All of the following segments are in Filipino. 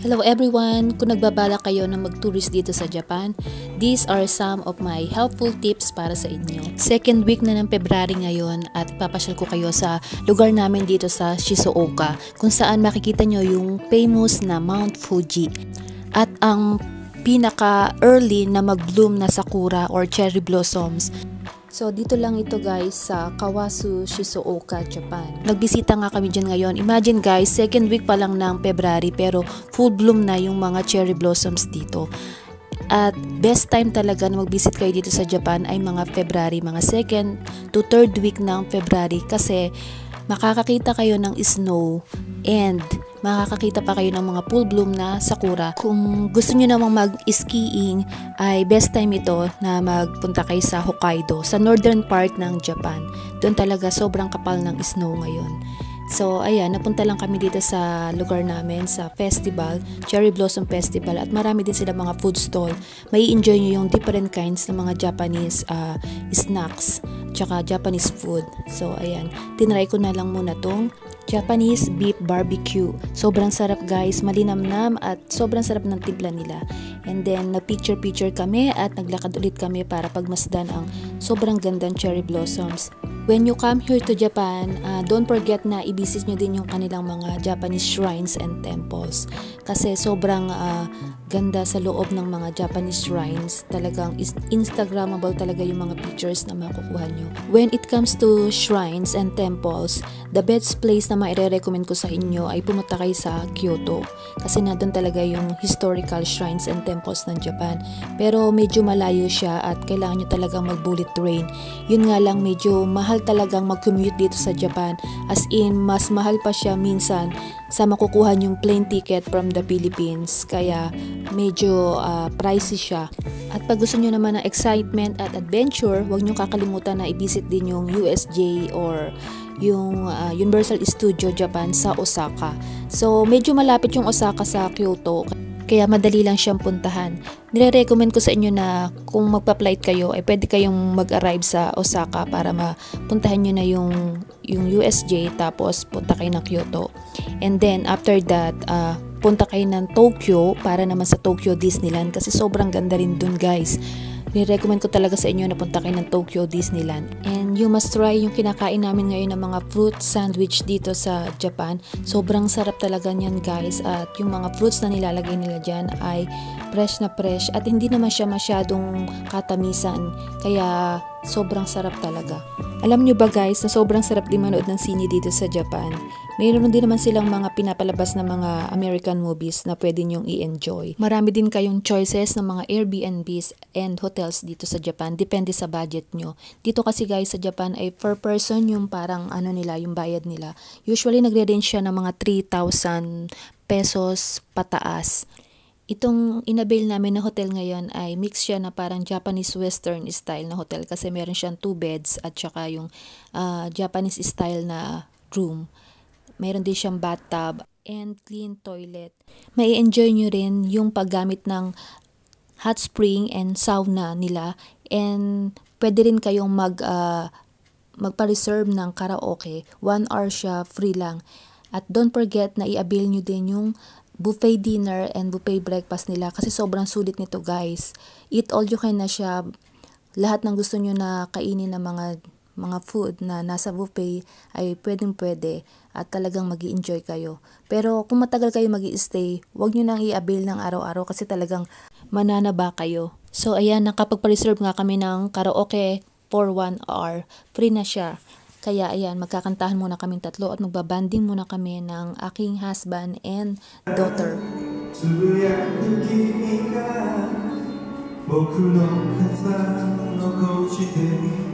Hello everyone! Kung nagbabala kayo na mag-tourist dito sa Japan, these are some of my helpful tips para sa inyo. Second week na ng February ngayon at ipapasyal ko kayo sa lugar namin dito sa Shizuoka kung saan makikita nyo yung famous na Mount Fuji at ang pinaka-early na mag-bloom na sakura or cherry blossoms. So, dito lang ito guys sa Kawasu, Shizuoka, Japan. Nagbisita nga kami dyan ngayon. Imagine guys, second week pa lang ng February pero full bloom na yung mga cherry blossoms dito. At best time talaga na mag-visit kayo dito sa Japan ay mga February, mga second to third week ng February kasi makakakita kayo ng snow and makakakita pa kayo ng mga full bloom na sakura. Kung gusto niyo namang mag-skiing ay best time ito na magpunta kayo sa Hokkaido, sa northern part ng Japan. Doon talaga sobrang kapal ng snow ngayon. So ayan, napunta lang kami dito sa lugar namin sa festival, Cherry Blossom Festival, at marami din sila mga food stall. May enjoy nyo yung different kinds ng mga Japanese snacks tsaka Japanese food. So ayan, tinry ko na lang muna tong Japanese beef barbecue. Sobrang sarap guys, malinamnam at sobrang sarap ng timpla nila. And then nag-picture kami at naglakad ulit kami para pagmasdan ang sobrang gandang cherry blossoms. When you come here to Japan, don't forget na i-visit nyo din yung kanilang mga Japanese shrines and temples. Kasi sobrang ganda sa loob ng mga Japanese shrines. Talagang Instagrammable talaga yung mga pictures na makukuha nyo. When it comes to shrines and temples, the best place na maire-recommend ko sa inyo ay pumunta kayo sa Kyoto. Kasi nandun talaga yung historical shrines and temples ng Japan. Pero medyo malayo siya at kailangan nyo talagang mag-bullet train. Yun nga lang, medyo mahal talagang mag-commute dito sa Japan. As in, mas mahal pa siya minsan sa makukuha yung plane ticket from the Philippines. Kaya medyo pricey siya. At pag gusto nyo naman ng excitement at adventure, huwag nyo kakalimutan na i-visit din yung USJ or yung Universal Studio Japan sa Osaka. So medyo malapit yung Osaka sa Kyoto, kaya madali lang siyang puntahan. Nire-recommend ko sa inyo na kung magpa-flight kayo ay pwede kayong mag-arrive sa Osaka para mapuntahan nyo na yung USJ, tapos punta kayo ng Kyoto. And then after that, punta kayo ng Tokyo para naman sa Tokyo Disneyland kasi sobrang ganda rin dun guys. Ni-recommend ko talaga sa inyo na punta kayo ng Tokyo Disneyland. And you must try yung kinakain namin ngayon ng mga fruit sandwich dito sa Japan. Sobrang sarap talaga niyan guys. At yung mga fruits na nilalagay nila dyan ay fresh na fresh. At hindi naman siya masyadong katamisan. Kaya sobrang sarap talaga. Alam nyo ba guys na sobrang sarap din manood ng sine dito sa Japan. Mayroon din naman silang mga pinapalabas na mga American movies na pwede nyong i-enjoy. Marami din kayong choices ng mga Airbnbs and hotels dito sa Japan. Depende sa budget nyo. Dito kasi guys sa Japan ay per person yung parang nila, yung bayad nila. Usually nagre-range siya ng mga 3,000 pesos pataas. Itong inabail namin na hotel ngayon ay mix siya na parang Japanese Western style na hotel kasi meron siyang 2 beds at saka yung Japanese style na room. Meron din siyang bathtub and clean toilet. May enjoy nyo rin yung paggamit ng hot spring and sauna nila, and pwede rin kayong magpa-reserve ng karaoke. 1 hour siya, free lang. At don't forget na i-avail nyo din yung buffet dinner and buffet breakfast nila kasi sobrang sulit nito guys. Eat all you can na siya. Lahat ng gusto nyo na kainin na mga food na nasa buffet ay pwede at talagang mag-i-enjoy kayo. Pero kung matagal kayo mag-i-stay, huwag nyo nang i-avail ng araw-araw kasi talagang mananaba kayo. So ayan, nakapagpa-reserve nga kami ng karaoke for 1 hour. Free na siya. Kaya ayan, magkakantahan muna kaming tatlo at magbabanding muna kami ng aking husband and daughter. 僕の傘残して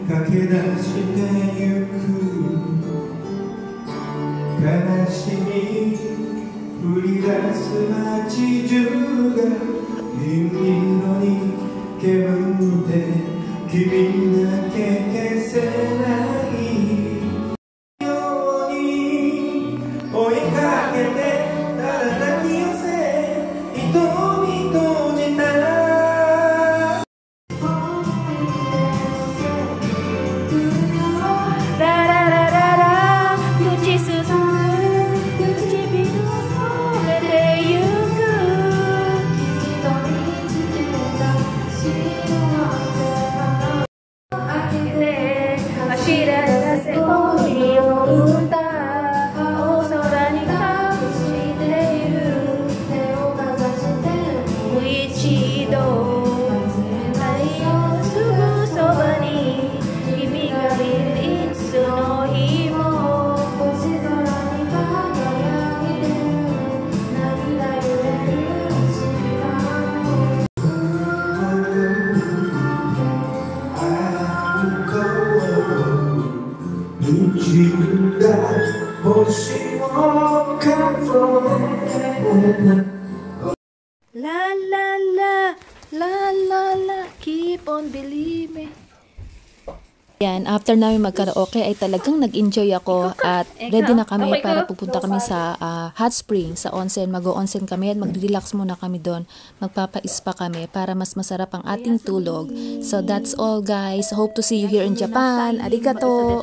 駆け出してゆく悲しみ降り出す街中が銀色に煙って君だけ消せないように追いかけてただ抱き寄せ瞳閉じたラララララ口すす唇のれて La la la, la la la, keep on believing. Yan, after namin magkaraoke ay talagang nag-enjoy ako at ready na kami para pupunta kami sa hot spring, sa onsen. Mag-o-onsen kami at mag-relax muna kami doon. Magpapa-spa kami para mas masarap ang ating tulog. So that's all guys. Hope to see you here in Japan. Arigato!